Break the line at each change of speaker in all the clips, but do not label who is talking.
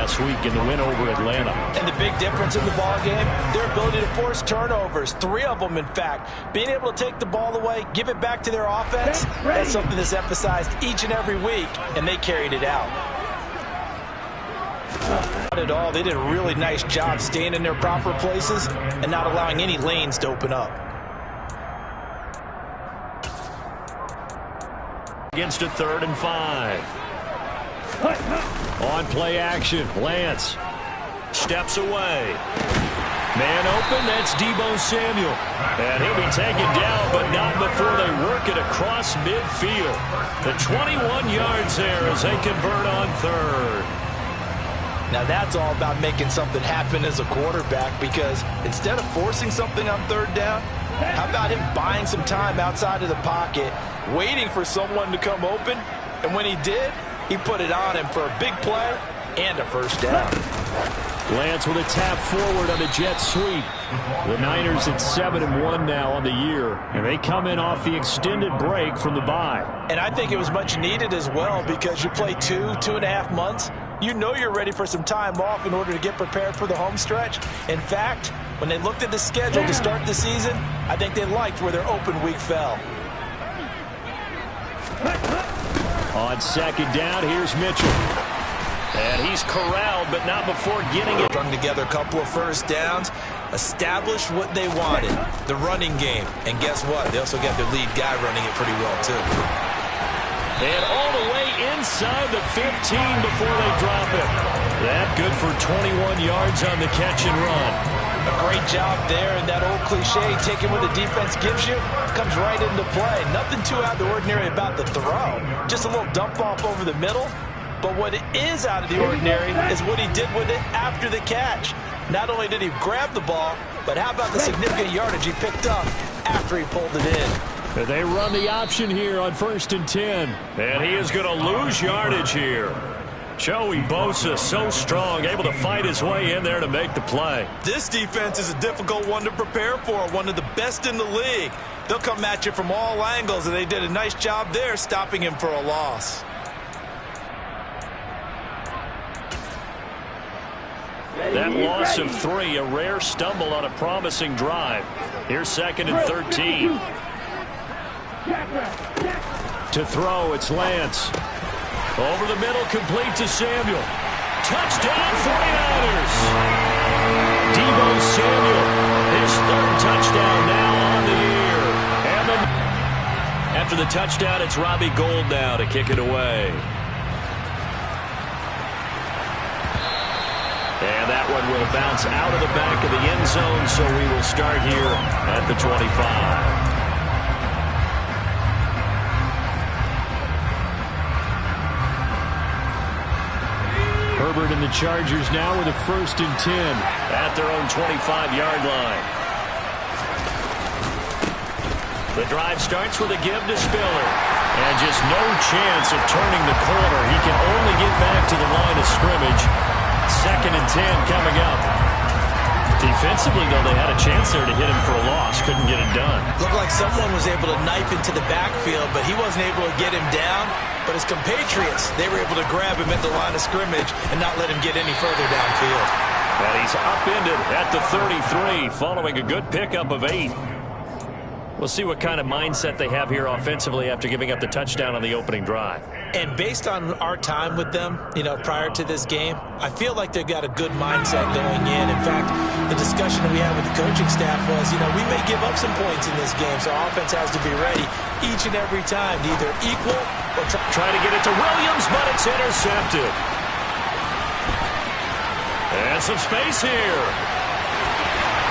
last week in the win over Atlanta.
And the big difference in the ball game, their ability to force turnovers, 3 of them in fact. Being able to take the ball away, give it back to their offense, that's something that's emphasized each and every week, and they carried it out. Not at all. They did a really nice job staying in their proper places and not allowing any lanes to open up.
Against a 3rd and 5. On play action, Lance steps away. Man open, that's Deebo Samuel. And he'll be taken down, but not before they work it across midfield. The 21 yards there as they convert on 3rd.
Now that's all about making something happen as a quarterback, because instead of forcing something on 3rd down, how about him buying some time outside of the pocket, waiting for someone to come open, and when he did, he put it on him for a big play and a 1st down.
Lance with a tap forward on a jet sweep. The Niners at 7-1 now on the year, and they come in off the extended break from the bye.
And I think it was much needed as well, because you play 2.5 months. You know you're ready for some time off in order to get prepared for the home stretch. In fact, when they looked at the schedule to start the season, I think they liked where their open week fell.
On 2nd down, here's Mitchell. And he's corralled, but not before getting it.
Strung together a couple of 1st downs, established what they wanted, the running game. And guess what? They also got their lead guy running it pretty well, too.
And all the way inside the 15 before they drop it. That good for 21 yards on the catch and run.
A great job there, and that old cliche, taking what the defense gives you, comes right into play. Nothing too out of the ordinary about the throw. Just a little dump off over the middle. But what is out of the ordinary is what he did with it after the catch. Not only did he grab the ball, but how about the significant yardage he picked up after he pulled it in.
They run the option here on 1st and 10. And he is going to lose yardage here. Joey Bosa, so strong, able to fight his way in there to make the play.
This defense is a difficult one to prepare for, one of the best in the league. They'll come at you from all angles, and they did a nice job there stopping him for a loss.
That loss of 3, a rare stumble on a promising drive. Here's 2nd and 13. To throw, it's Lance. Over the middle, complete to Samuel. Touchdown, 49ers! Deebo Samuel, his 3rd touchdown now on the year. And after the touchdown, it's Robbie Gould now to kick it away. And that one will bounce out of the back of the end zone, so we will start here at the 25. Herbert and the Chargers now with a 1st and 10 at their own 25-yard line. The drive starts with a give to Spiller. And just no chance of turning the corner. He can only get back to the line of scrimmage. 2nd and 10 coming up. Defensively, though, they had a chance there to hit him for a loss. Couldn't get it done.
Looked like someone was able to knife into the backfield, but he wasn't able to get him down. But his compatriots, they were able to grab him at the line of scrimmage and not let him get any further downfield.
And he's upended at the 33 following a good pickup of 8. We'll see what kind of mindset they have here offensively after giving up the touchdown on the opening drive.
And based on our time with them, prior to this game, I feel like they've got a good mindset going in. In fact, the discussion that we had with the coaching staff was, we may give up some points in this game, so our offense has to be ready each and every time to either equal or
try to get it to Williams, but it's intercepted. And some space here.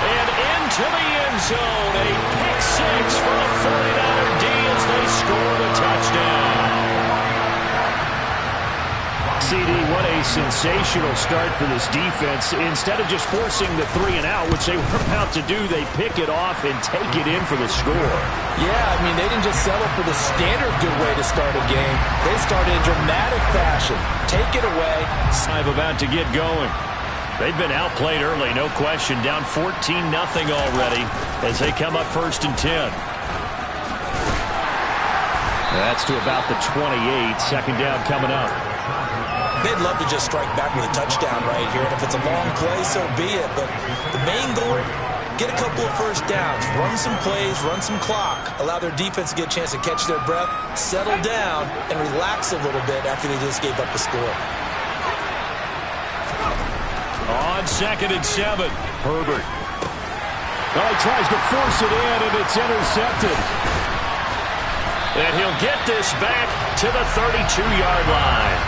And into the end zone, a pick 6 for a 49er D as they score the touchdown. CD, what a sensational start for this defense. Instead of just forcing the 3 and out, which they were about to do, they pick it off and take it in for the score.
Yeah, they didn't just settle for the standard good way to start a game. They started in dramatic fashion. Take it away.
I'm about to get going. They've been outplayed early, no question. Down 14-0 already as they come up 1st and 10. That's to about the 28. 2nd down coming up.
They'd love to just strike back with a touchdown right here, and if it's a long play, so be it. But the main goal, get a couple of first downs, run some plays, run some clock, allow their defense to get a chance to catch their breath, settle down, and relax a little bit after they just gave up the score.
On 2nd and 7, Herbert. Well, he tries to force it in, and it's intercepted. And he'll get this back to the 32-yard line.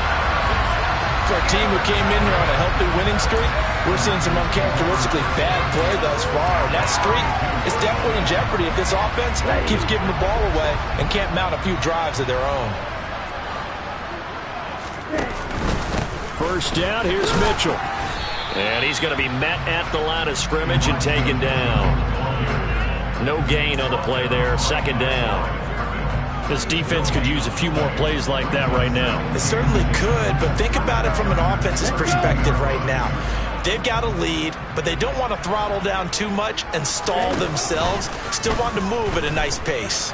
For a team who came in here on a healthy winning streak, we're seeing some uncharacteristically bad play thus far. And that streak is definitely in jeopardy if this offense keeps giving the ball away and can't mount a few drives of their own.
First down, here's Mitchell. And he's going to be met at the line of scrimmage and taken down. No gain on the play there, 2nd down. This defense could use a few more plays like that right now.
It certainly could, but think about it from an offense's perspective right now. They've got a lead, but they don't want to throttle down too much and stall themselves. Still want to move at a nice pace.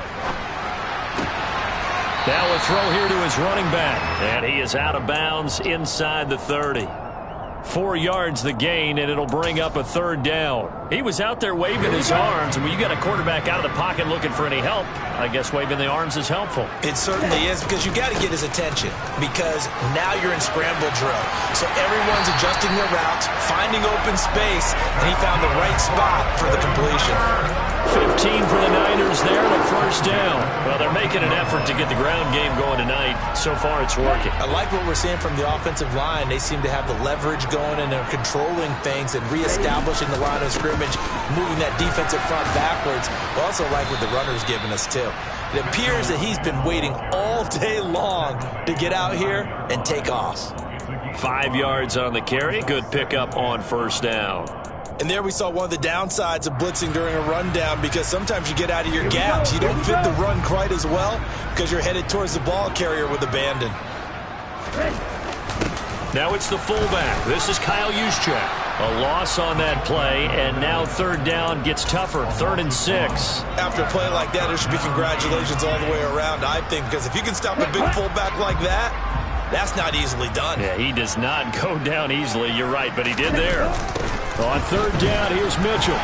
Now a throw here to his running back, and he is out of bounds inside the 30. 4 yards the gain, and it'll bring up a 3rd down. He was out there waving his arms, and when you got a quarterback out of the pocket looking for any help, I guess waving the arms is helpful.
It certainly is, because you got to get his attention, because now you're in scramble drill. So everyone's adjusting their routes, finding open space, and he found the right spot for the completion.
15 for the Niners there, and a 1st down. Well, they're making an effort to get the ground game going tonight. So far, it's working.
I like what we're seeing from the offensive line. They seem to have the leverage going, and they're controlling things and reestablishing the line of scrimmage, moving that defensive front backwards. I also like what the runner's giving us, too. It appears that he's been waiting all day long to get out here and take off.
5 yards on the carry. Good pickup on 1st down.
And there we saw one of the downsides of blitzing during a rundown, because sometimes you get out of your gaps. You don't fit the run quite as well because you're headed towards the ball carrier with abandon.
Now it's the fullback. This is Kyle Juszczyk. A loss on that play, and now 3rd down gets tougher. 3rd and 6.
After a play like that, there should be congratulations all the way around, I think, because if you can stop a big fullback like that, that's not easily done.
Yeah, he does not go down easily. You're right, but he did there. On 3rd down, here's Mitchell.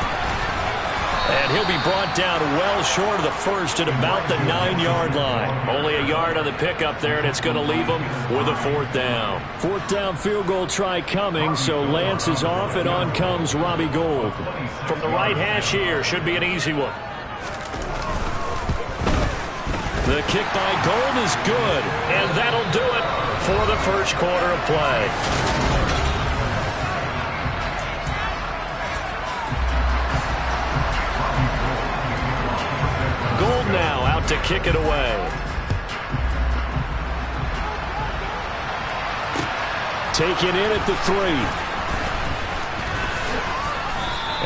And he'll be brought down well short of the 1st at about the 9-yard line. Only a yard on the pickup there, and it's going to leave him with a 4th down. 4th down field goal try coming, so Lance is off, and on comes Robbie Gould. From the right hash here, should be an easy one. The kick by Gould is good, and that'll do it for the 1st quarter of play. Gould now out to kick it away. Taken in at the 3.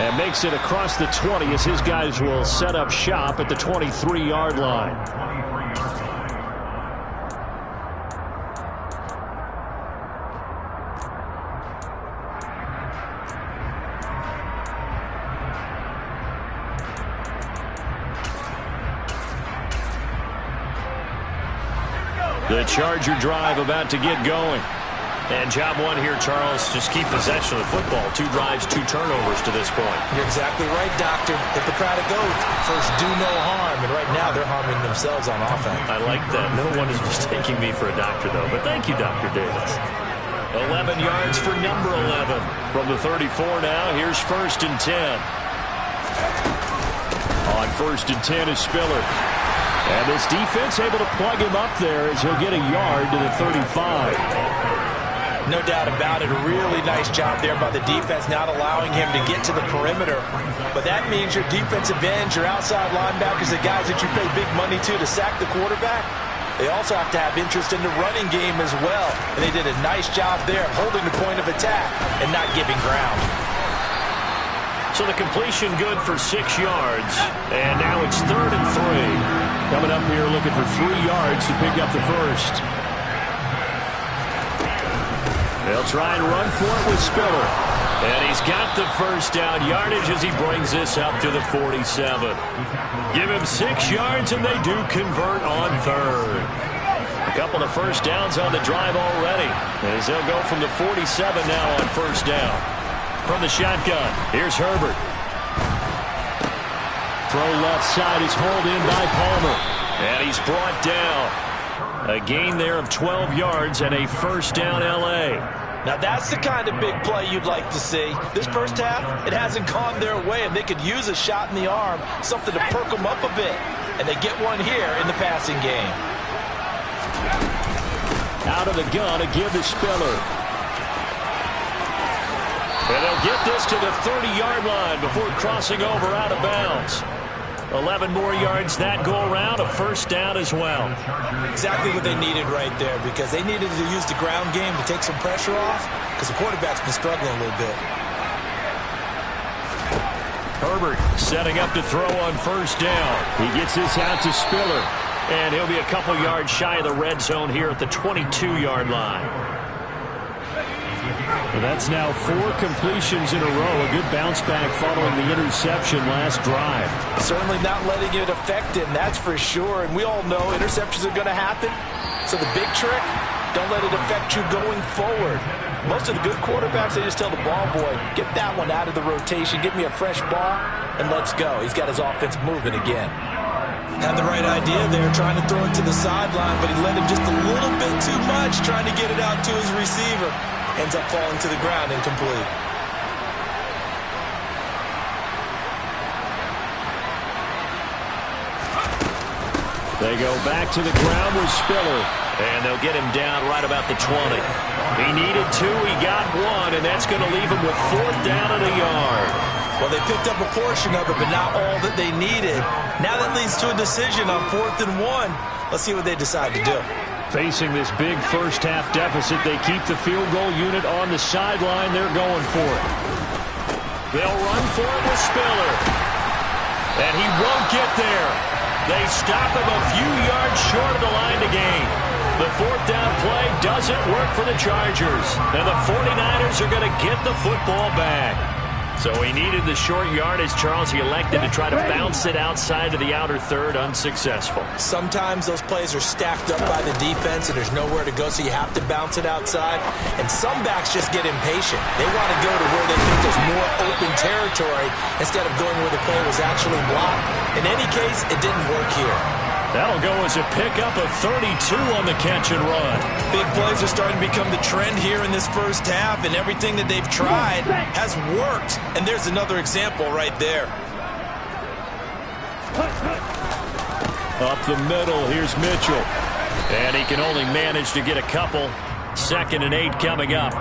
And makes it across the 20 as his guys will set up shop at the 23-yard line. The Charger drive about to get going. And job one here, Charles, just keep possession of the football. 2 drives, 2 turnovers to this point.
You're exactly right, Doctor. Hippocratic oath. First, do no harm. And right now, they're harming themselves on offense.
I like that. No one is mistaking me for a doctor, though. But thank you, Dr. Davis. 11 yards for number 11. From the 34 now, here's 1st and 10. On 1st and 10 is Spiller. And this defense able to plug him up there as he'll get a yard to the 35.
No doubt about it. A really nice job there by the defense, not allowing him to get to the perimeter. But that means your defensive ends, your outside linebackers, the guys that you pay big money to sack the quarterback, they also have to have interest in the running game as well. And they did a nice job there of holding the point of attack and not giving ground.
So the completion good for 6 yards. And now it's 3rd and 3. Coming up here looking for 3 yards to pick up the 1st. They'll try and run for it with Spiller. And he's got the 1st down yardage as he brings this up to the 47. Give him 6 yards, and they do convert on 3rd. A couple of first downs on the drive already, as they'll go from the 47 now on first down. From the shotgun, here's Herbert. Throw left side is hauled in by Palmer. And he's brought down. A gain there of 12 yards and a first down L.A.
Now that's the kind of big play you'd like to see. This first half, it hasn't gone their way, and they could use a shot in the arm, something to perk them up a bit. And they get one here in the passing game.
Out of the gun to give to Spiller. And they'll get this to the 30-yard line before crossing over out of bounds. 11 more yards that go around, a first down as well.
Exactly what they needed right there, because they needed to use the ground game to take some pressure off, because the quarterback's been struggling a little bit.
Herbert setting up to throw on first down. He gets this out to Spiller. And he'll be a couple yards shy of the red zone here at the 22-yard line. Well, that's now 4 completions in a row. A good bounce back following the interception last drive.
Certainly not letting it affect him, that's for sure. And we all know interceptions are going to happen. So the big trick, don't let it affect you going forward. Most of the good quarterbacks, they just tell the ball boy, get that one out of the rotation, get me a fresh ball, and let's go. He's got his offense moving again. Had the right idea there, trying to throw it to the sideline, but he let him just a little bit too much, trying to get it out to his receiver. Ends up falling to the ground incomplete.
They go back to the ground with Spiller, and they'll get him down right about the 20. He needed 2, he got 1, and that's going to leave him with 4th down and a yard.
Well, they picked up a portion of it, but not all that they needed. Now that leads to a decision on 4th and 1. Let's see what they decide to do.
Facing this big first-half deficit, they keep the field goal unit on the sideline. They're going for it. They'll run for it with Spiller. And he won't get there. They stop him a few yards short of the line to gain. The 4th down play doesn't work for the Chargers. And the 49ers are going to get the football back. So he needed the short yardage, Charles. He elected to try to bounce it outside of the outer third, unsuccessful.
Sometimes those plays are stacked up by the defense and there's nowhere to go, so you have to bounce it outside. And some backs just get impatient. They want to go to where they think there's more open territory instead of going where the play was actually blocked. In any case, it didn't work here.
That'll go as a pickup of 32 on the catch and run.
Big plays are starting to become the trend here in this first half, and everything that they've tried has worked. And there's another example right there.
Up the middle, here's Mitchell. And he can only manage to get a couple. 2nd and 8 coming up.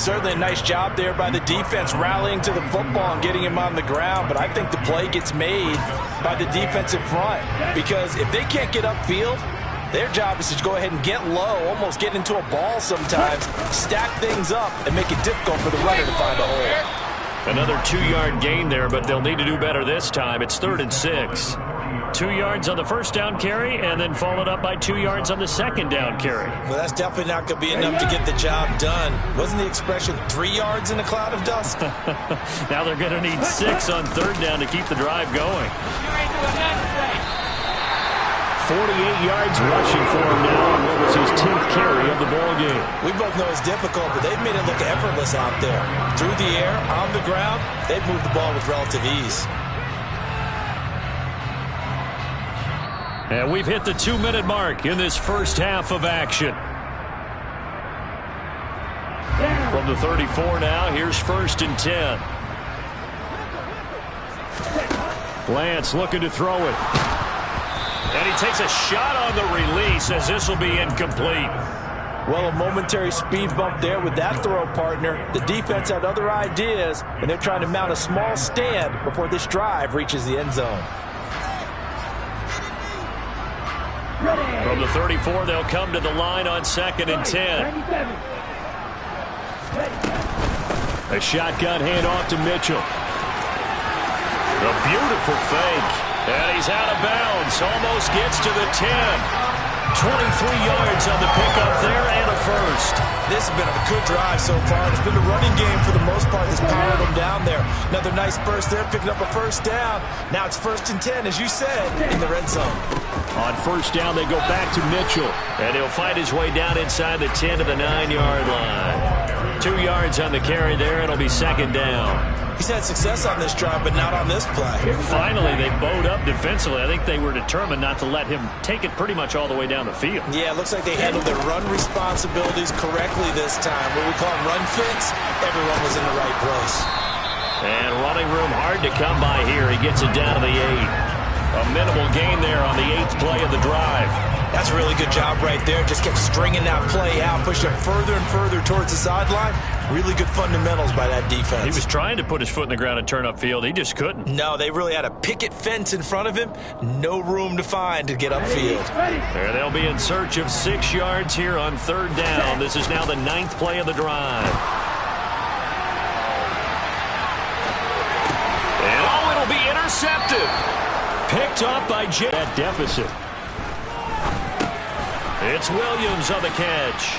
Certainly a nice job there by the defense, rallying to the football and getting him on the ground. But I think the play gets made by the defensive front, because if they can't get upfield, their job is to go ahead and get low, almost get into a ball sometimes, stack things up, and make it difficult for the runner to find a hole.
Another 2-yard gain there, but they'll need to do better this time. It's 3rd and 6. 2 yards on the first down carry, and then followed up by 2 yards on the second down carry.
Well, that's definitely not going to be enough to get the job done. Wasn't the expression 3 yards in a cloud of dust?
Now they're going to need 6 on 3rd down to keep the drive going. 48 yards rushing for him now on what was his 10th carry of the ball game.
We both know it's difficult, but they've made it look effortless out there. Through the air, on the ground, they've moved the ball with relative ease.
And we've hit the 2-minute mark in this first half of action. From the 34 now, here's 1st and 10. Lance looking to throw it. And he takes a shot on the release as this will be incomplete.
Well, a momentary speed bump there with that throw, partner. The defense had other ideas, and they're trying to mount a small stand before this drive reaches the end zone.
From the 34, they'll come to the line on 2nd and 10. A shotgun handoff to Mitchell. A beautiful fake. And he's out of bounds. Almost gets to the 10. 23 yards on the pickup there and a first.
This has been a good drive so far. It's been a running game for the most part that's powered them down there. Another nice burst there, picking up a first down. Now it's 1st and 10, as you said, in the red zone.
On first down, they go back to Mitchell. And he'll fight his way down inside the 10 to the 9-yard line. 2 yards on the carry there. It'll be second down.
He's had success on this drive, but not on this play.
Finally, they bowed up defensively. I think they were determined not to let him take it pretty much all the way down the field.
Yeah, it looks like they handled their run responsibilities correctly this time. What we call them run fits, everyone was in the right place.
And running room hard to come by here. He gets it down to the 8. A minimal gain there on the 8th play of the drive.
That's a really good job right there. Just kept stringing that play out, pushing him further and further towards the sideline. Really good fundamentals by that defense.
He was trying to put his foot in the ground and turn upfield. He just couldn't.
No, they really had a picket fence in front of him. No room to find to get upfield.
There they'll be in search of 6 yards here on third down. This is now the 9th play of the drive. And it'll be intercepted. Picked up by Jay. That deficit. It's Williams on the catch.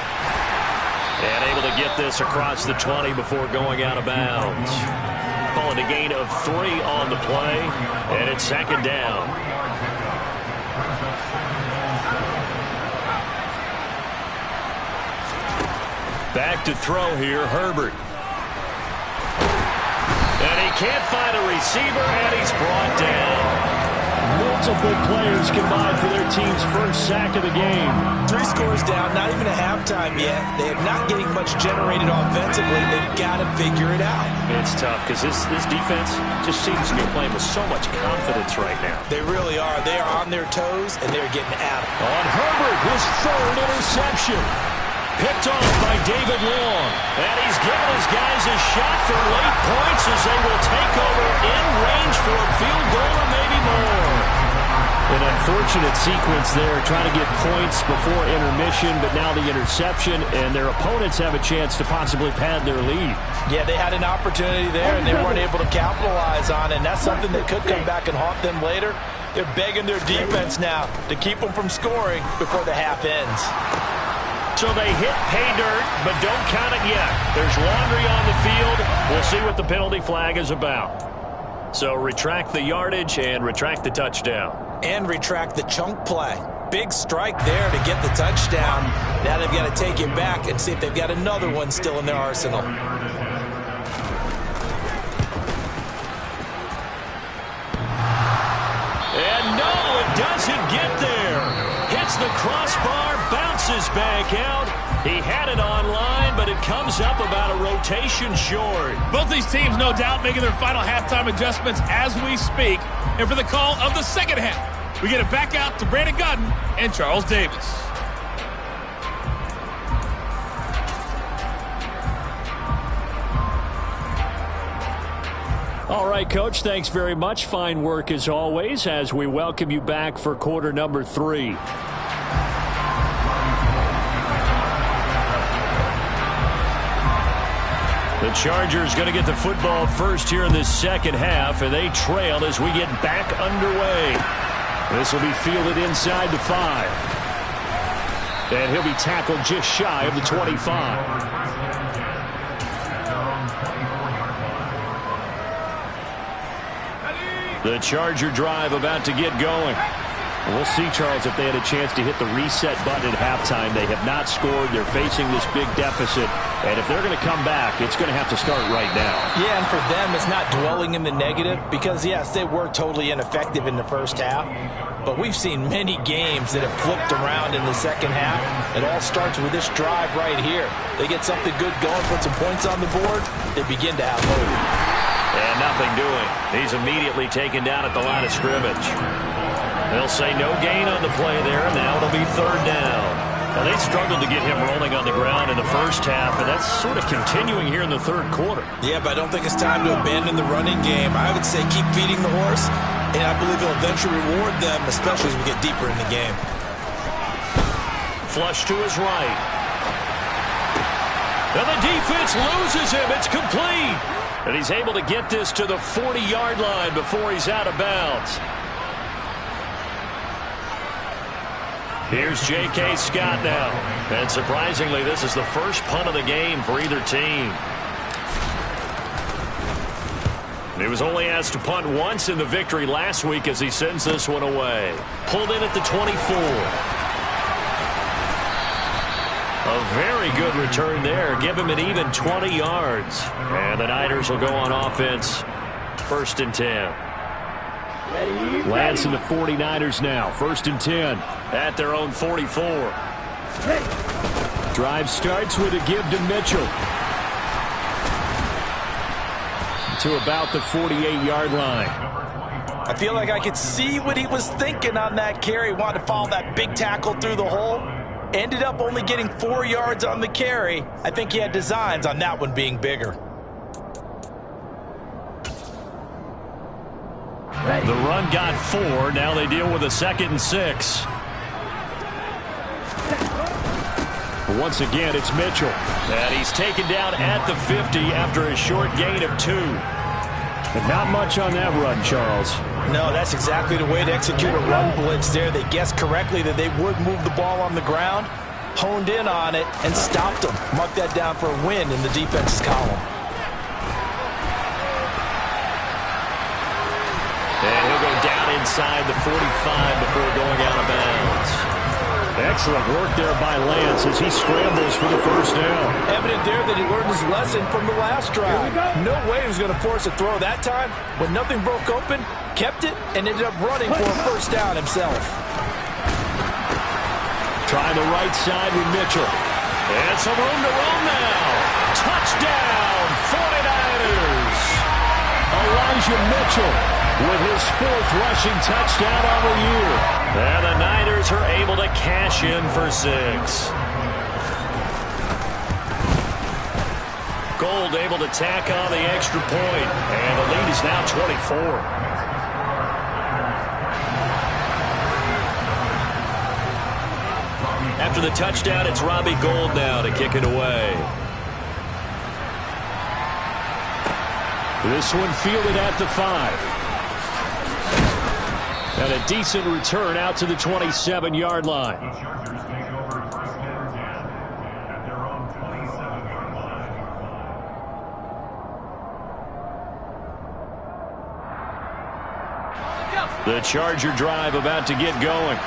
And able to get this across the 20 before going out of bounds. Calling a gain of 3 on the play. And it's second down. Back to throw here, Herbert. And he can't find a receiver, and he's brought down. Multiple players combined for their team's first sack of the game.
3 scores down, not even a halftime yet. They are not getting much generated offensively. They've got to figure it out.
It's tough because this defense just seems to be playing with so much confidence right now.
They really are. They are on their toes, and they're getting at it.
On Herbert, his 3rd interception. Picked off by David Long. And he's giving his guys a shot for late points as they will take over in range for a field goal or maybe more. An unfortunate sequence there, trying to get points before intermission, but now the interception, and their opponents have a chance to possibly pad their lead.
Yeah, they had an opportunity there, and they weren't able to capitalize on it, and that's something that could come back and haunt them later. They're begging their defense now to keep them from scoring before the half ends.
So they hit pay dirt, but don't count it yet. There's laundry on the field. We'll see what the penalty flag is about. So retract the yardage and retract the touchdown.
And retract the chunk play. Big strike there to get the touchdown. Now they've got to take it back and see if they've got another one still in their arsenal.
And no, it doesn't get there. Hits the crossbar, bounces back out. He had it online, but it comes up about a rotation short.
Both these teams, no doubt, making their final halftime adjustments as we speak. And for the call of the second half, we get it back out to Brandon Godden and Charles Davis.
All right, Coach, thanks very much. Fine work as always as we welcome you back for quarter number 3. The Chargers going to get the football first here in this second half, and they trail as we get back underway. This will be fielded inside the 5. And he'll be tackled just shy of the 25. The Charger drive about to get going. We'll see, Charles, if they had a chance to hit the reset button at halftime. They have not scored. They're facing this big deficit. And if they're going to come back, it's going to have to start right now.
Yeah, and for them, it's not dwelling in the negative because, yes, they were totally ineffective in the first half. But we've seen many games that have flipped around in the second half. It all starts with this drive right here. They get something good going, put some points on the board, they begin to have hope.
And nothing doing. He's immediately taken down at the line of scrimmage. They'll say no gain on the play there, and now it'll be third down. Now, they struggled to get him rolling on the ground in the first half, and that's sort of continuing here in the third quarter.
Yeah, but I don't think it's time to abandon the running game. I would say keep feeding the horse, and I believe it'll eventually reward them, especially as we get deeper in the game.
Flush to his right. And the defense loses him. It's complete. And he's able to get this to the 40-yard line before he's out of bounds. Here's J.K. Scott now. And surprisingly, this is the first punt of the game for either team. He was only asked to punt once in the victory last week as he sends this one away. Pulled in at the 24. A very good return there. Give him an even 20 yards. And the Niners will go on offense. 1st and 10. Lance and the 49ers now. 1st and 10 at their own 44. Drive starts with a give to Mitchell. To about the 48-yard line.
I feel like I could see what he was thinking on that carry. Wanted to follow that big tackle through the hole. Ended up only getting 4 yards on the carry. I think he had designs on that one being bigger.
The run got 4. Now they deal with a 2nd and 6. Once again, it's Mitchell. And he's taken down at the 50 after a short gain of 2. And not much on that run, Charles.
No, that's exactly the way to execute a run blitz there. They guessed correctly that they would move the ball on the ground, honed in on it, and stopped them. Mark that down for a win in the defense's column.
And he'll go down inside the 45 before going out of bounds. Excellent work there by Lance as he scrambles for the 1st down.
Evident there that he learned his lesson from the last drive. No way he was going to force a throw that time. When nothing broke open, kept it, and ended up running for a 1st down himself.
Trying the right side with Mitchell. And some room to roam now. Touchdown, 49ers. Elijah Mitchell with his 4th rushing touchdown on the year. And the Niners are able to cash in for 6. Gold able to tack on the extra point. And the lead is now 24. After the touchdown, it's Robbie Gould now to kick it away. This one fielded at the 5. And a decent return out to the 27-yard line.
The Chargers take over 1st and 10 at their own 27-yard line.
The Charger drive about to get going.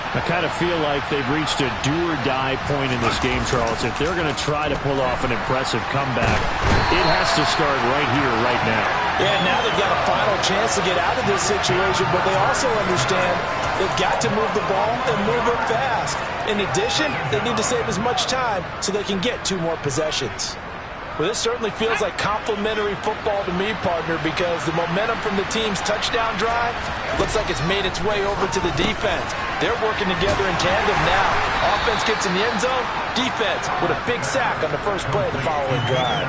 I kind of feel like they've reached a do-or-die point in this game, Charles. If they're going to try to pull off an impressive comeback, it has to start right here, right now.
Yeah, now they've got a final chance to get out of this situation, but they also understand they've got to move the ball and move it fast. In addition, they need to save as much time so they can get 2 more possessions. Well, this certainly feels like complimentary football to me, partner, because the momentum from the team's touchdown drive looks like it's made its way over to the defense. They're working together in tandem now. Offense gets in the end zone, defense with a big sack on the first play of the following drive.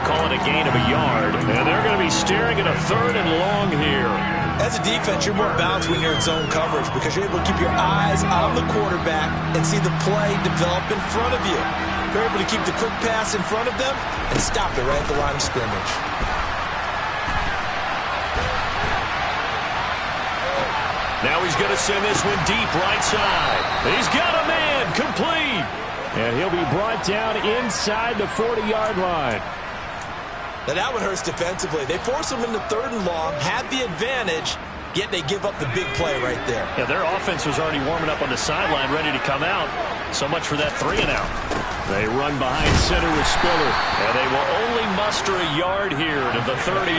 Calling a gain of a yard, and they're going to be staring at a 3rd and long here.
As a defense, you're more balanced when you're in zone coverage because you're able to keep your eyes on the quarterback and see the play develop in front of you. You're able to keep the quick pass in front of them and stop it right at the line of scrimmage.
Now he's going to send this one deep right side. He's got a man, complete. And he'll be brought down inside the 40-yard line.
Now that one hurts defensively. They force him into 3rd and long, have the advantage, yet they give up the big play right there.
Yeah, their offense was already warming up on the sideline, ready to come out. So much for that 3-and-out. They run behind center with Spiller, and they will only muster a yard here to the 38.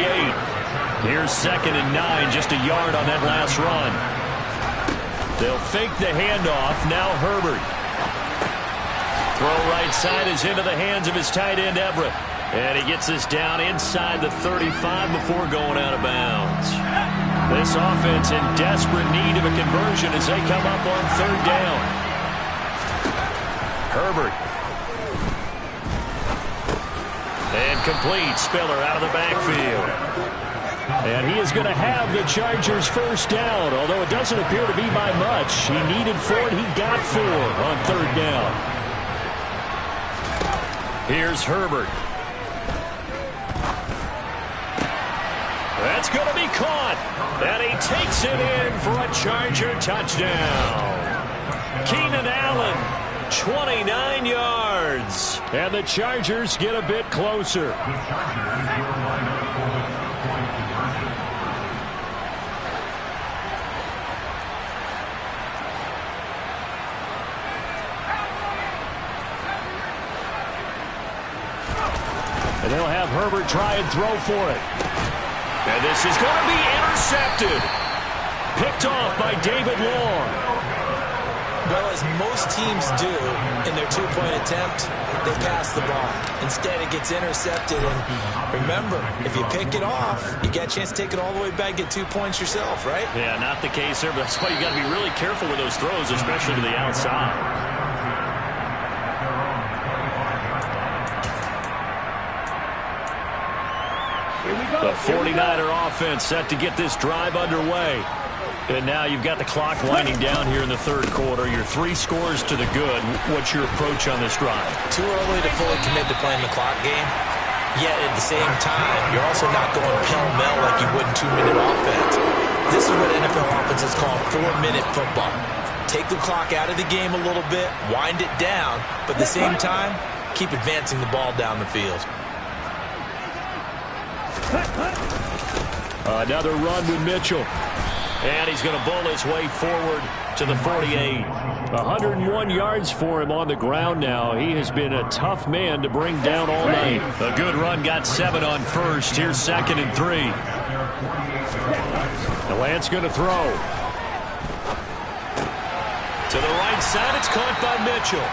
Here's 2nd and 9, just a yard on that last run. They'll fake the handoff. Now Herbert. Throw right side is into the hands of his tight end, Everett. And he gets this down inside the 35 before going out of bounds. This offense in desperate need of a conversion as they come up on 3rd down. Herbert. And complete. Spiller out of the backfield. And he is going to have the Chargers' 1st down, although it doesn't appear to be by much. He needed 4, and he got 4 on 3rd down. Here's Herbert. That's going to be caught. And he takes it in for a Charger touchdown. Keenan Allen, 29 yards. And the Chargers get a bit closer.
The Chargers will line up for the 4th point
And they'll have Herbert try and throw for it. And this is going to be intercepted. Picked off by David Long.
Well, as most teams do in their two-point attempt, they pass the ball. Instead, it gets intercepted. And remember, if you pick it off, you get a chance to take it all the way back, get 2 points yourself, right?
Yeah, not the case there, but that's why you got to be really careful with those throws, especially to the outside. The 49er offense set to get this drive underway. And now you've got the clock winding down here in the third quarter. Your 3 scores to the good. What's your approach on this drive?
Too early to fully commit to playing the clock game. Yet at the same time, you're also not going pell-mell like you would in 2-minute offense. This is what NFL offenses call 4-minute football. Take the clock out of the game a little bit, wind it down, but at the same time, keep advancing the ball down the field.
Another run with Mitchell. And he's going to bowl his way forward to the 48. 101 yards for him on the ground now. He has been a tough man to bring down all night. A good run, got 7 on first. Here's 2nd and 3. The Lance going to throw. To the right side, it's caught by Mitchell.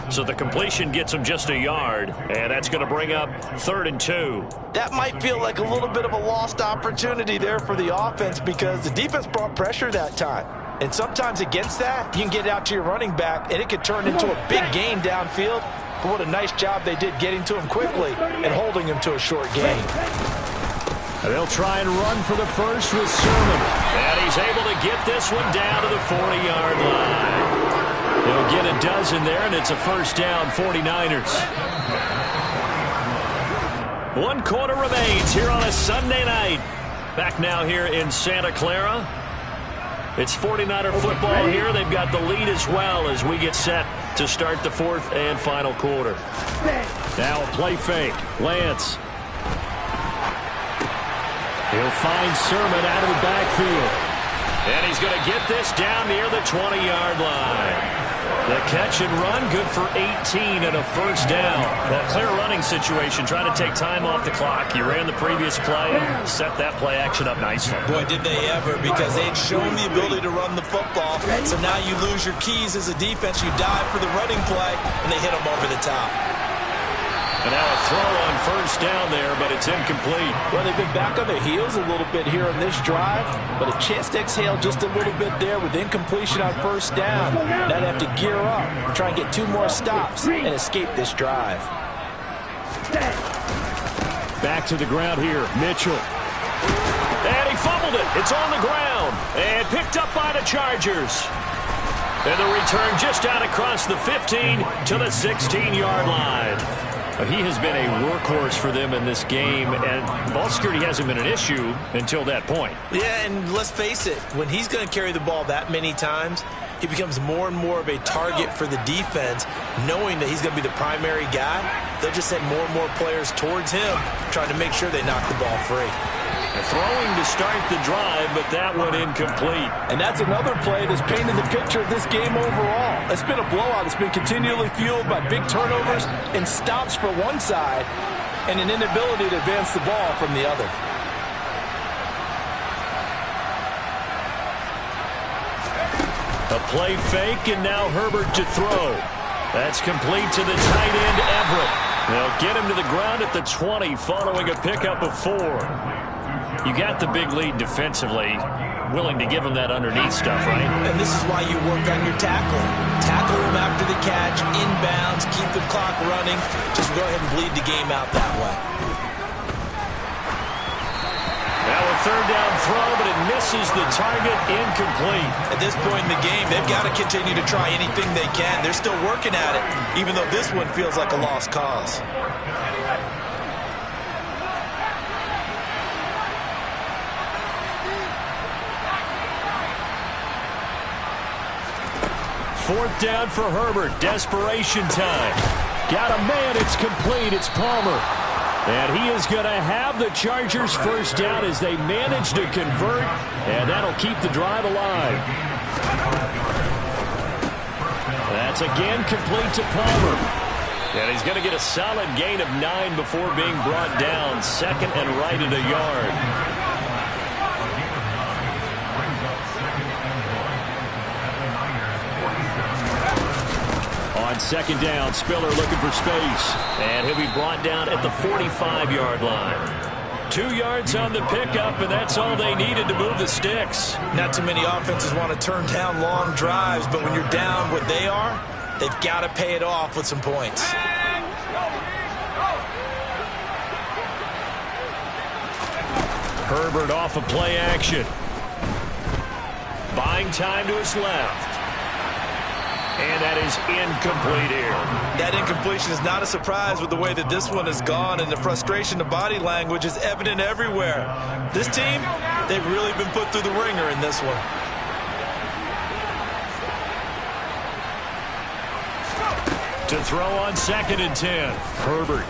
So the completion gets him just a yard, and that's going to bring up 3rd and 2.
That might feel like a little bit of a lost opportunity there for the offense because the defense brought pressure that time. And sometimes against that, you can get out to your running back, and it could turn into a big gain downfield. But what a nice job they did getting to him quickly and holding him to a short gain.
And they'll try and run for the first with Sermon. And he's able to get this one down to the 40-yard line. They'll get a dozen there, and it's a first down, 49ers. 1 quarter remains here on a Sunday night. Back now here in Santa Clara. It's 49er football here. They've got the lead as well as we get set to start the 4th and final quarter. Now a play fake. Lance. He'll find Sermon out of the backfield. And he's going to get this down near the 20-yard line. The catch and run, good for 18 and a first down. Well, clear running situation, trying to take time off the clock. You ran the previous play, set that play action up nicely.
Boy, did they ever, because they'd shown the ability to run the football. So now you lose your keys as a defense. You dive for the running play, and they hit them over the top.
And now a throw on first down there, but it's incomplete.
Well, they've been back on their heels a little bit here on this drive, but a chance to exhale just a little bit there with incompletion on first down. Now they have to gear up, try and get 2 more stops, and escape this drive.
Back to the ground here, Mitchell. And he fumbled it. It's on the ground. And picked up by the Chargers. And the return just out across the 15 to the 16-yard line. He has been a workhorse for them in this game, and ball security hasn't been an issue until that point.
Yeah, and let's face it, when he's going to carry the ball that many times, he becomes more and more of a target for the defense, knowing that he's going to be the primary guy. They'll just send more and more players towards him, trying to make sure they knock the ball free.
Throwing to start the drive, but that one incomplete.
And that's another play that's painted the picture of this game overall. It's been a blowout. It's been continually fueled by big turnovers and stops for one side and an inability to advance the ball from the other.
A play fake, and now Herbert to throw. That's complete to the tight end, Everett. They'll get him to the ground at the 20 following a pickup of 4. You got the big lead defensively, willing to give him that underneath stuff, right?
And this is why you work on your tackling. Tackle him after the catch, inbounds, keep the clock running. Just go ahead and bleed the game out that way.
Now a third down throw, but it misses the target, incomplete.
At this point in the game, they've got to continue to try anything they can. They're still working at it, even though this one feels like a lost cause.
Fourth down for Herbert. Desperation time. Got a man. It's complete. It's Palmer. And he is going to have the Chargers first down as they manage to convert. And that'll keep the drive alive. That's again complete to Palmer. And he's going to get a solid gain of 9 before being brought down. Second and right at a yard. On second down, Spiller looking for space. And he'll be brought down at the 45-yard line. 2 yards on the pickup, and that's all they needed to move the sticks.
Not too many offenses want to turn down long drives, but when you're down what they are, they've got to pay it off with some points.
Herbert off of play action. Buying time to his left. And that is incomplete here.
That incompletion is not a surprise with the way that this one has gone, and the frustration, the body language is evident everywhere. This team, they've really been put through the ringer in this one.
To throw on second and 10. Herbert.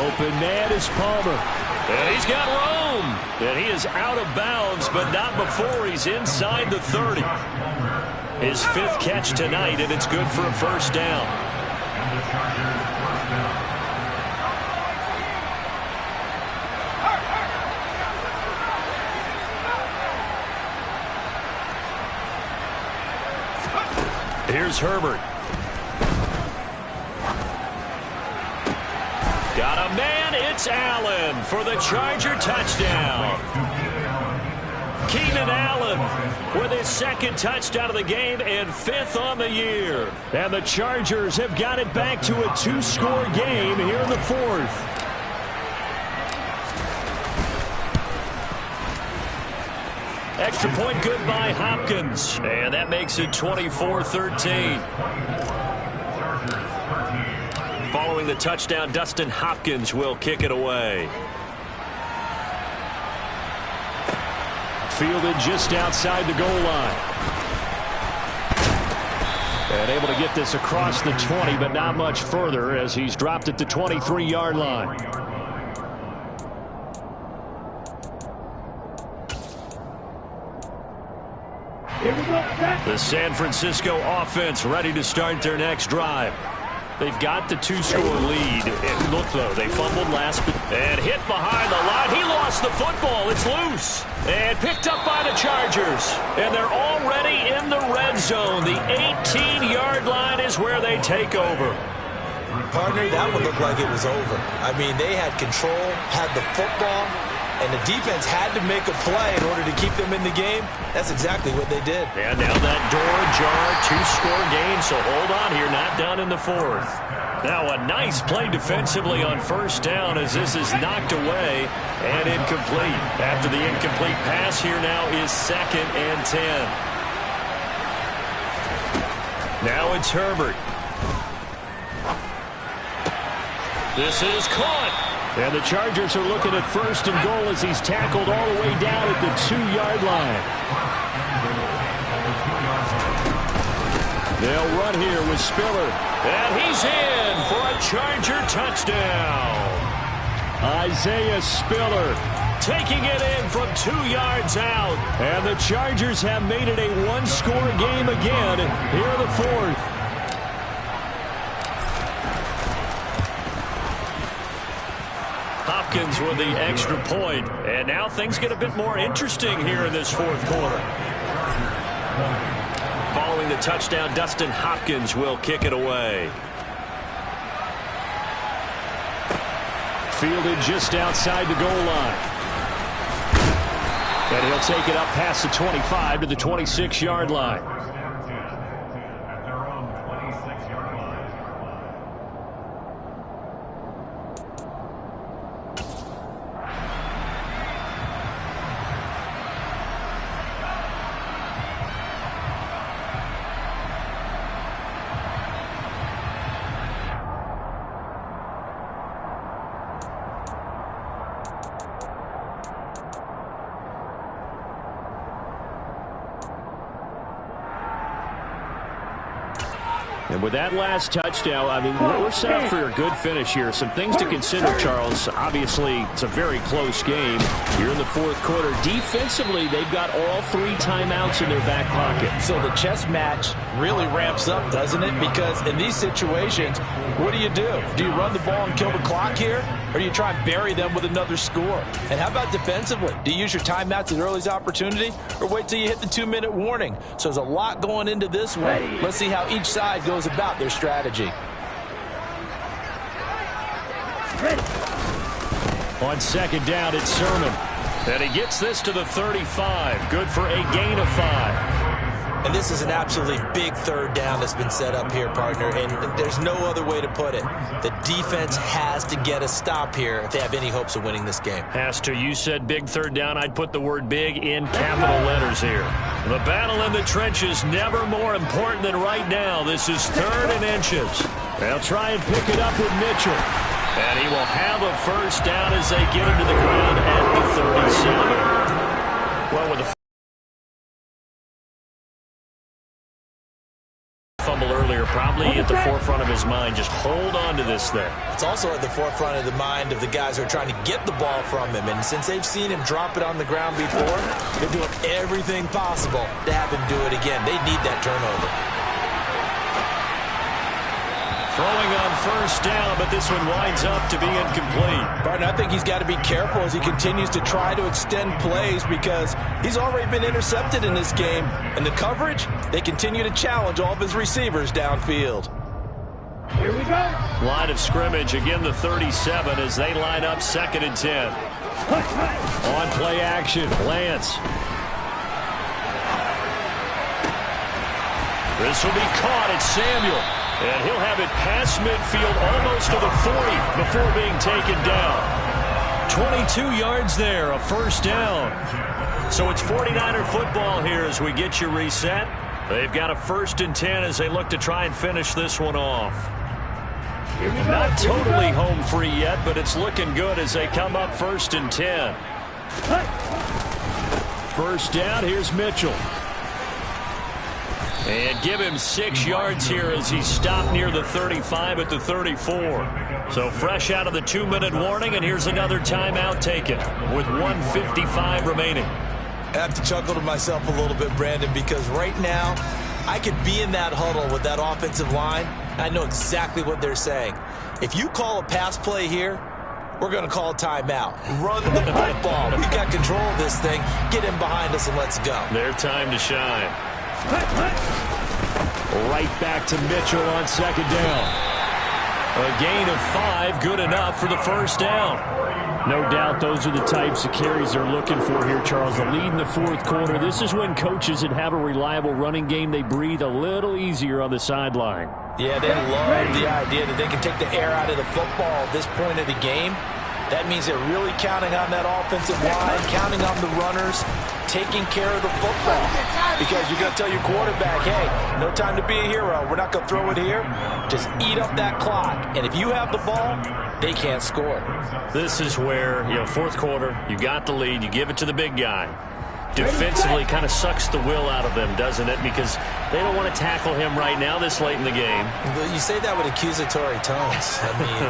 Open man is Palmer. And he's got room. And he is out of bounds, but not before he's inside the 30. His 5th catch tonight, and it's good for a first down.
And the Chargers first down.
Here's Herbert. Got a man, it's Allen for the Charger touchdown. Keenan Allen with his 2nd touchdown of the game and 5th on the year. And the Chargers have got it back to a 2-score game here in the 4th. Extra point good by Hopkins. And that makes it 24-13. Following the touchdown, Dustin Hopkins will kick it away. Fielded just outside the goal line. And able to get this across the 20, but not much further as he's dropped at the 23-yard line. The San Francisco offense ready to start their next drive. They've got the 2-score lead. And look, though, they fumbled last. And hit behind the line. He lost the football. It's loose. And picked up by the Chargers. And they're already in the red zone. The 18-yard line is where they take over.
Partner, that one looked like it was over. I mean, they had control, had the football, and the defense had to make a play in order to keep them in the game. That's exactly what they did.
And now that door ajar, 2-score game, so hold on here, not done in the 4th. Now a nice play defensively on first down as this is knocked away and incomplete. After the incomplete pass, here now is 2nd and 10. Now it's Herbert. This is caught. And the Chargers are looking at 1st and goal as he's tackled all the way down at the 2-yard line. They'll run here with Spiller. And he's in for a Charger touchdown. Isaiah Spiller taking it in from 2 yards out. And the Chargers have made it a 1-score game again here in the 4th. Hopkins with the extra point. And now things get a bit more interesting here in this 4th quarter. Following the touchdown, Dustin Hopkins will kick it away. Fielded just outside the goal line. And he'll take it up past the 25 to the 26-yard line.
First down 10 at their own 26-yard line.
And with that last touchdown, I mean, we're set up for a good finish here. Some things to consider, Charles. Obviously, it's a very close game here in the 4th quarter. Defensively, they've got all 3 timeouts in their back pocket.
So the chess match really ramps up, doesn't it? Because in these situations, What do? Do you run the ball and kill the clock here? Or do you try and bury them with another score? And how about defensively? Do you use your timeouts at early's opportunity? Or wait till you hit the 2-minute warning? So there's a lot going into this one. Let's see how each side goes about their strategy.
On second down, it's Sermon. And he gets this to the 35. Good for a gain of 5.
And this is an absolutely big third down that's been set up here, partner, and there's no other way to put it. The defense has to get a stop here if they have any hopes of winning this game.
Has to. You said big third down. I'd put the word big in capital letters here. The battle in the trenches never more important than right now. This is 3rd and inches. They'll try and pick it up with Mitchell. And he will have a first down as they get him to the ground at the 37. Well, with the fumble earlier, probably at the forefront of his mind. Just hold on to this thing.
It's also at the forefront of the mind of the guys who are trying to get the ball from him. And since they've seen him drop it on the ground before, they're doing everything possible to have him do it again. They need that turnover.
Throwing on first down, but this one winds up to be incomplete.
Barton, I think he's got to be careful as he continues to try to extend plays because he's already been intercepted in this game. And the coverage, they continue to challenge all of his receivers downfield.
Here we go.
Line of scrimmage, again the 37 as they line up 2nd and 10. On play action, Lance. This will be caught at Samuel. And he'll have it past midfield almost to the 40 before being taken down. 22 yards there, a first down. So it's 49er football here as we get you reset. They've got a 1st and 10 as they look to try and finish this one off. Not totally home free yet, but it's looking good as they come up 1st and 10. First down, here's Mitchell. And give him 6 yards here as he's stopped near the 35 at the 34. So fresh out of the 2-minute warning, and here's another timeout taken with 1:55 remaining.
I have to chuckle to myself a little bit, Brandon, because right now I could be in that huddle with that offensive line. I know exactly what they're saying. If you call a pass play here, we're going to call a timeout. Run the football. We've got control of this thing. Get him behind us and let's go.
Their time to shine. Right back to Mitchell on second down. A gain of 5, good enough for the first down. No doubt those are the types of carries they're looking for here, Charles. The lead in the 4th quarter. This is when coaches that have a reliable running game, they breathe a little easier on the sideline.
Yeah, they love the idea that they can take the air out of the football at this point of the game. That means they're really counting on that offensive line, counting on the runners, taking care of the football. Because you're going to tell your quarterback, hey, no time to be a hero. We're not going to throw it here. Just eat up that clock. And if you have the ball, they can't score.
This is where, 4th quarter, you got the lead, you give it to the big guy. Defensively kind of sucks the will out of them, doesn't it? Because they don't want to tackle him right now this late in the game.
You say that with accusatory tones. I mean,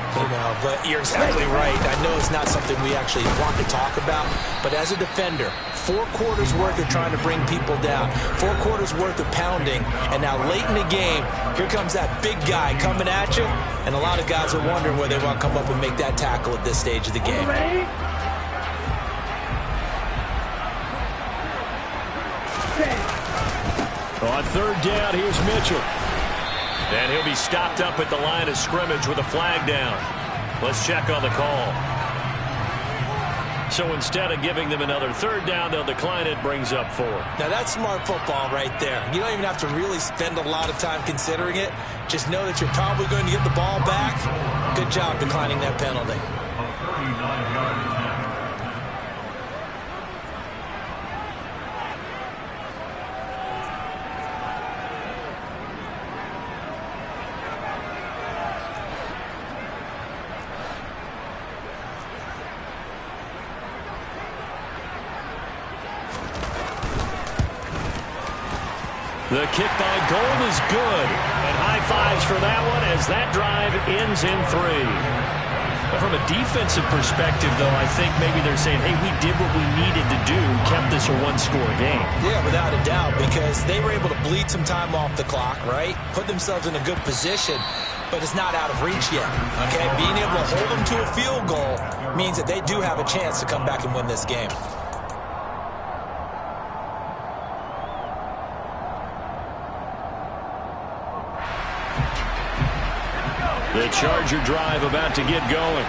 but you're exactly right. I know it's not something we actually want to talk about, but as a defender, 4 quarters worth of trying to bring people down, 4 quarters worth of pounding, and now late in the game, here comes that big guy coming at you, and a lot of guys are wondering whether they want to come up and make that tackle at this stage of the game.
On 3rd down, here's Mitchell. And he'll be stopped up at the line of scrimmage with a flag down. Let's check on the call. So instead of giving them another 3rd down, they'll decline it, brings up 4.
Now that's smart football right there. You don't even have to really spend a lot of time considering it. Just know that you're probably going to get the ball back. Good job declining that penalty.
The kick by Gold is good. And high fives for that one as that drive ends in 3. But from a defensive perspective, though, I think maybe they're saying, hey, we did what we needed to do, kept this a 1-score game.
Yeah, without a doubt, because they were able to bleed some time off the clock, right? Put themselves in a good position. but it's not out of reach yet. Okay, being able to hold them to a field goal means that they do have a chance to come back and win this game.
The Charger drive about to get going.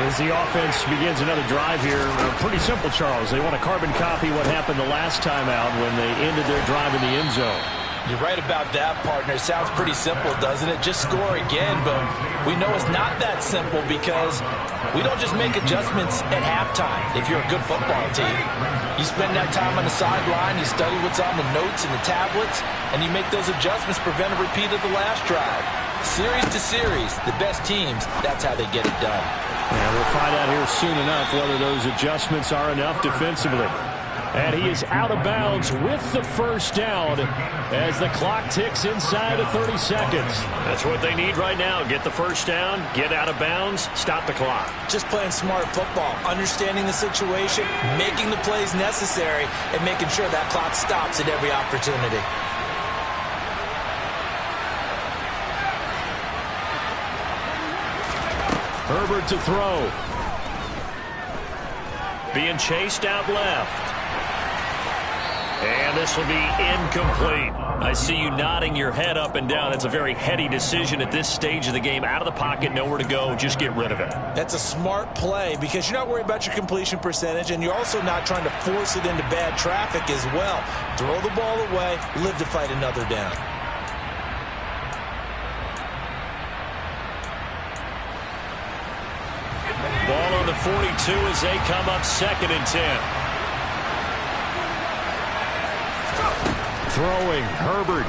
As the offense begins another drive here, pretty simple, Charles. They want to carbon copy what happened the last time out when they ended their drive in the end zone.
You're right about that, partner. It sounds pretty simple, doesn't it? Just score again, but we know it's not that simple because we don't just make adjustments at halftime if you're a good football team. You spend that time on the sideline, you study what's on the notes and the tablets, and you make those adjustments, prevent a repeat of the last drive. Series to series, the best teams, that's how they get it done.
And we'll find out here soon enough whether those adjustments are enough defensively. And he is out of bounds with the first down as the clock ticks inside of 30 seconds. That's what they need right now. Get the first down, get out of bounds, stop the clock.
Just playing smart football, understanding the situation, making the plays necessary, and making sure that clock stops at every opportunity.
Herbert to throw. Being chased out left. And this will be incomplete. I see you nodding your head up and down. It's a very heady decision at this stage of the game. Out of the pocket, nowhere to go. Just get rid of it.
That's a smart play because you're not worried about your completion percentage, and you're also not trying to force it into bad traffic as well. Throw the ball away, live to fight another down.
Ball on the 42 as they come up 2nd and 10. Throwing, Herbert.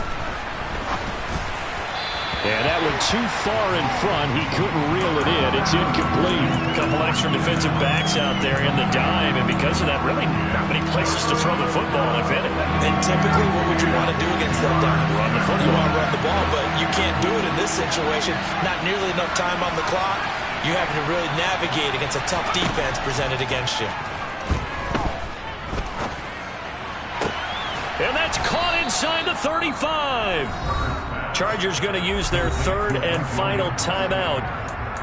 And that one too far in front. He couldn't reel it in. It's incomplete. A couple extra defensive backs out there in the dime, and because of that, really not many places to throw the football, if any.
And typically, what would you want to do against that dime?
Run the football.
You want to run the ball, but you can't do it in this situation. Not nearly enough time on the clock. You having to really navigate against a tough defense presented against you.
And that's caught inside the 35. Chargers going to use their 3rd and final timeout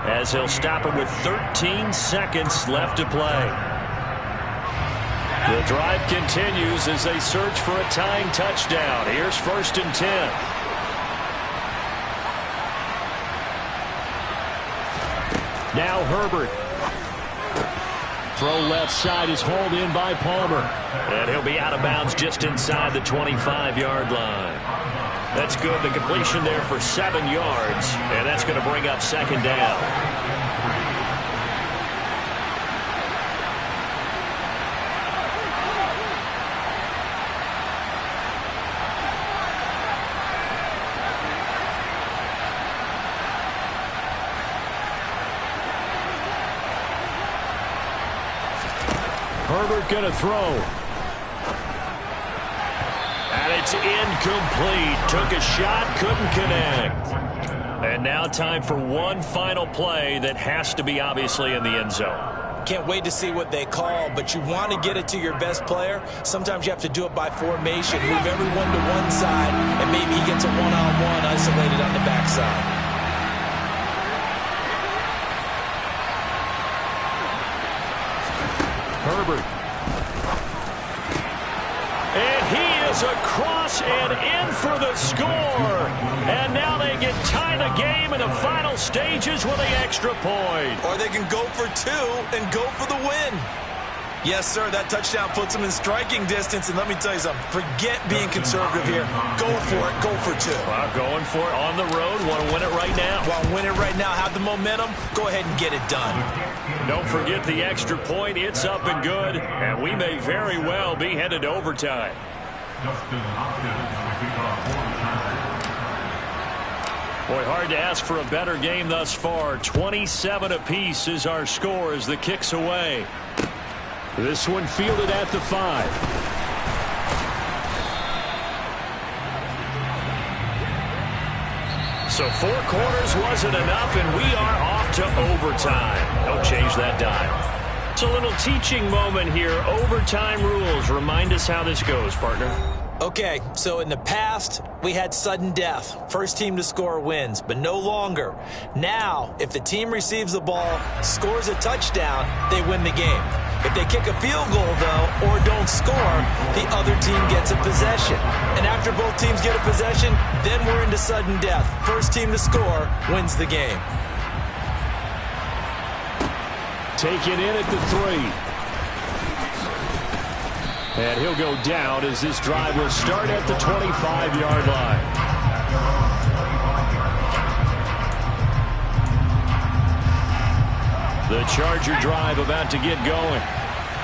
as they'll stop it with 13 seconds left to play. The drive continues as they search for a tying touchdown. Here's 1st and 10. Now Herbert. Throw left side is hauled in by Palmer. And he'll be out of bounds just inside the 25-yard line. That's good. The completion there for 7 yards. And that's going to bring up 2nd down. Herbert going to throw. And it's incomplete. Took a shot, couldn't connect. And now time for one final play that has to be obviously in the end zone.
Can't wait to see what they call, but you want to get it to your best player. Sometimes you have to do it by formation. Move everyone to one side, and maybe he gets a one-on-one isolated on the backside.
Herbert. And he is across and in for the score. And now they can tie the game in the final stages with the extra point.
Or they can go for 2 and go for the win. Yes, sir, that touchdown puts them in striking distance. And let me tell you something, forget being conservative here. Go for it, go for 2.
Well, going for it on the road. Want to win it right now.
Want to win it right now, have the momentum, go ahead and get it done.
Don't forget the extra point. It's up and good. And we may very well be headed to overtime. Boy, hard to ask for a better game thus far. 27 apiece is our score as the kick's away. This one fielded at the 5. So 4 quarters wasn't enough, and we are off to overtime. Don't change that dime. It's a little teaching moment here. Overtime rules. Remind us how this goes, partner.
Okay, so in the past, we had sudden death. First team to score wins, but no longer. Now, if the team receives the ball, scores a touchdown, they win the game. If they kick a field goal, though, or don't score, the other team gets a possession. And after both teams get a possession, then we're into sudden death. First team to score wins the game.
Taken in at the 3. And he'll go down as this drive will start at the 25-yard line. The Charger drive about to get going.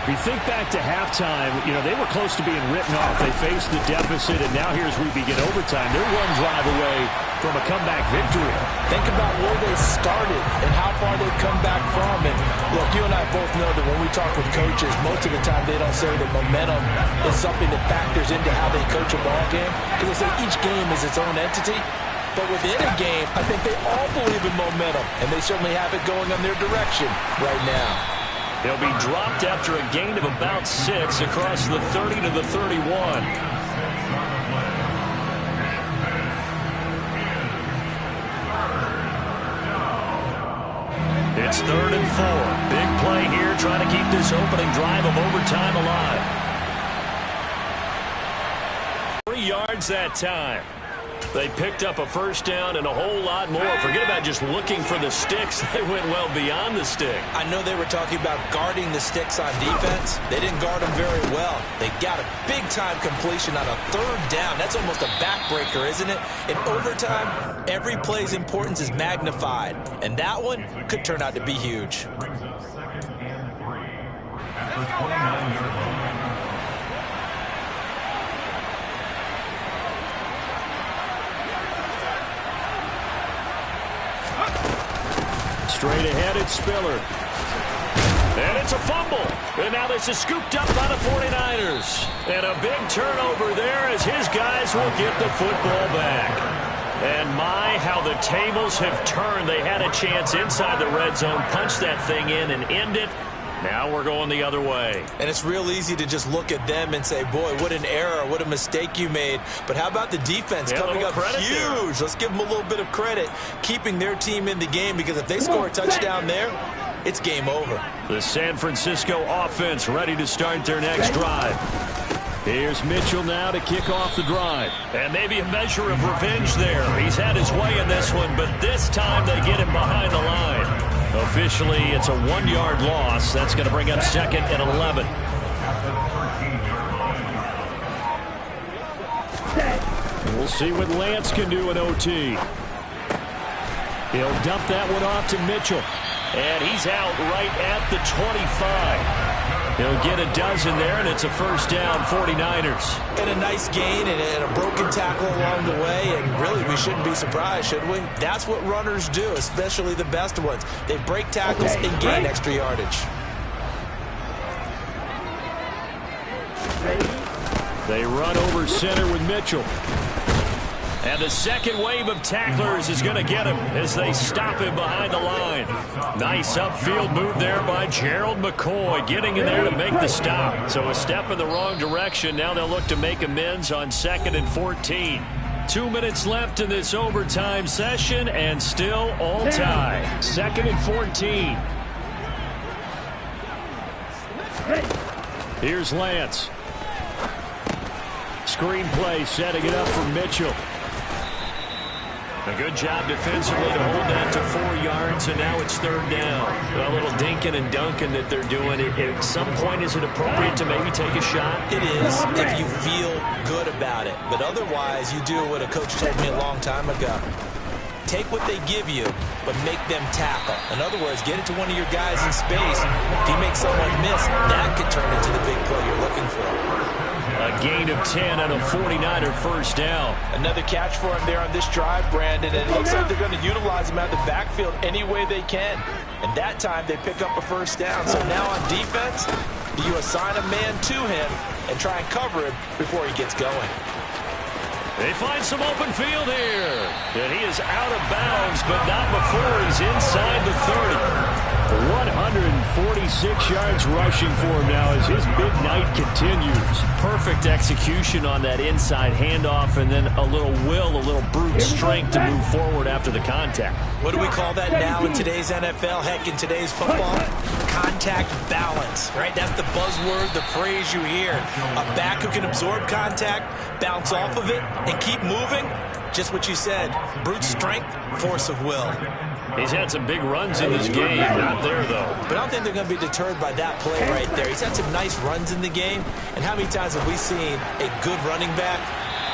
We think back to halftime, they were close to being written off. They faced the deficit, and now here's we begin overtime. They're one drive away from a comeback victory.
Think about where they started and how far they've come back from. And look, you and I both know that when we talk with coaches, most of the time they don't say that momentum is something that factors into how they coach a ball game, because they say each game is its own entity. But within a game, I think they all believe in momentum, and they certainly have it going on their direction right now.
They'll be dropped after a gain of about 6 across the 30 to the 31. It's 3rd and 4. Big play here, trying to keep this opening drive of overtime alive. 3 yards that time. They picked up a first down and a whole lot more. Forget about just looking for the sticks. They went well beyond the stick.
I know they were talking about guarding the sticks on defense. They didn't guard them very well. They got a big-time completion on a 3rd down. That's almost a backbreaker, isn't it? In overtime, every play's importance is magnified. And that one could turn out to be huge.
Brings up 2nd and 3 at the 29-yard line.
Straight ahead, it's Spiller. And it's a fumble. And now this is scooped up by the 49ers. And a big turnover there as his guys will get the football back. And my, how the tables have turned. They had a chance inside the red zone, punch that thing in and end it. Now we're going the other way.
And it's real easy to just look at them and say, boy, what an error, what a mistake you made. But how about the defense coming up huge? There. Let's give them a little bit of credit, keeping their team in the game, because if they score a touchdown there, it's game over.
The San Francisco offense ready to start their next drive. Here's Mitchell now to kick off the drive. And maybe a measure of revenge there. He's had his way in this one, but this time they get him behind the line. Officially, it's a 1-yard loss. That's going to bring up 2nd and 11. We'll see what Lance can do in OT. He'll dump that one off to Mitchell. And he's out right at the 25. He'll get a dozen there, and it's a first down, 49ers.
And a nice gain and a broken tackle along the way, and really we shouldn't be surprised, should we? That's what runners do, especially the best ones. They break tackles and gain extra yardage.
They run over center with Mitchell. And the second wave of tacklers is going to get him as they stop him behind the line. Nice upfield move there by Gerald McCoy, getting in there to make the stop. So a step in the wrong direction. Now they'll look to make amends on 2nd and 14. 2 minutes left in this overtime session, and still all tie. 2nd and 14. Here's Lance. Screen play setting it up for Mitchell. A good job defensively to hold that to 4 yards, and now it's 3rd down. A little dinking and dunking that they're doing. At some point, is it appropriate to maybe take a shot?
It is, if you feel good about it. But otherwise, you do what a coach told me a long time ago. Take what they give you, but make them tackle. In other words, get it to one of your guys in space. If you make someone miss, that could turn into the big play you're looking for.
A gain of 10 on a 49er first down.
Another catch for him there on this drive, Brandon, and it looks like they're going to utilize him out of the backfield any way they can. And that time they pick up a first down. So now on defense, do you assign a man to him and try and cover him before he gets going?
They find some open field here. And he is out of bounds, but not before he's inside the 30. 146 yards rushing for him now as his big night continues.
Perfect execution on that inside handoff, and then a little will, a little brute strength to move forward after the contact. What do we call that now in today's NFL? Heck, in today's football? Contact balance, right? That's the buzzword, the phrase you hear. A back who can absorb contact, bounce off of it, and keep moving. Just what you said, brute strength, force of will.
He's had some big runs in this game. Not there, though.
But I don't think they're going to be deterred by that play right there. He's had some nice runs in the game. And how many times have we seen a good running back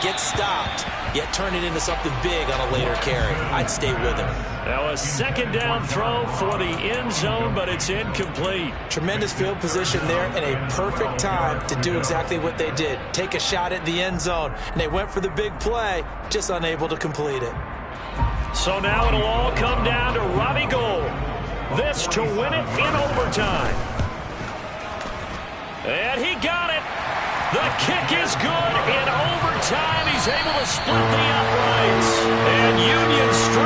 get stopped, yet turn it into something big on a later carry? I'd stay with him.
Now a second down throw for the end zone, but it's incomplete.
Tremendous field position there and a perfect time to do exactly what they did. Take a shot at the end zone. And they went for the big play, just unable to complete it.
So now it'll all come down to Robbie Gould. This to win it in overtime. And he got it. The kick is good in overtime. He's able to split the uprights. And Union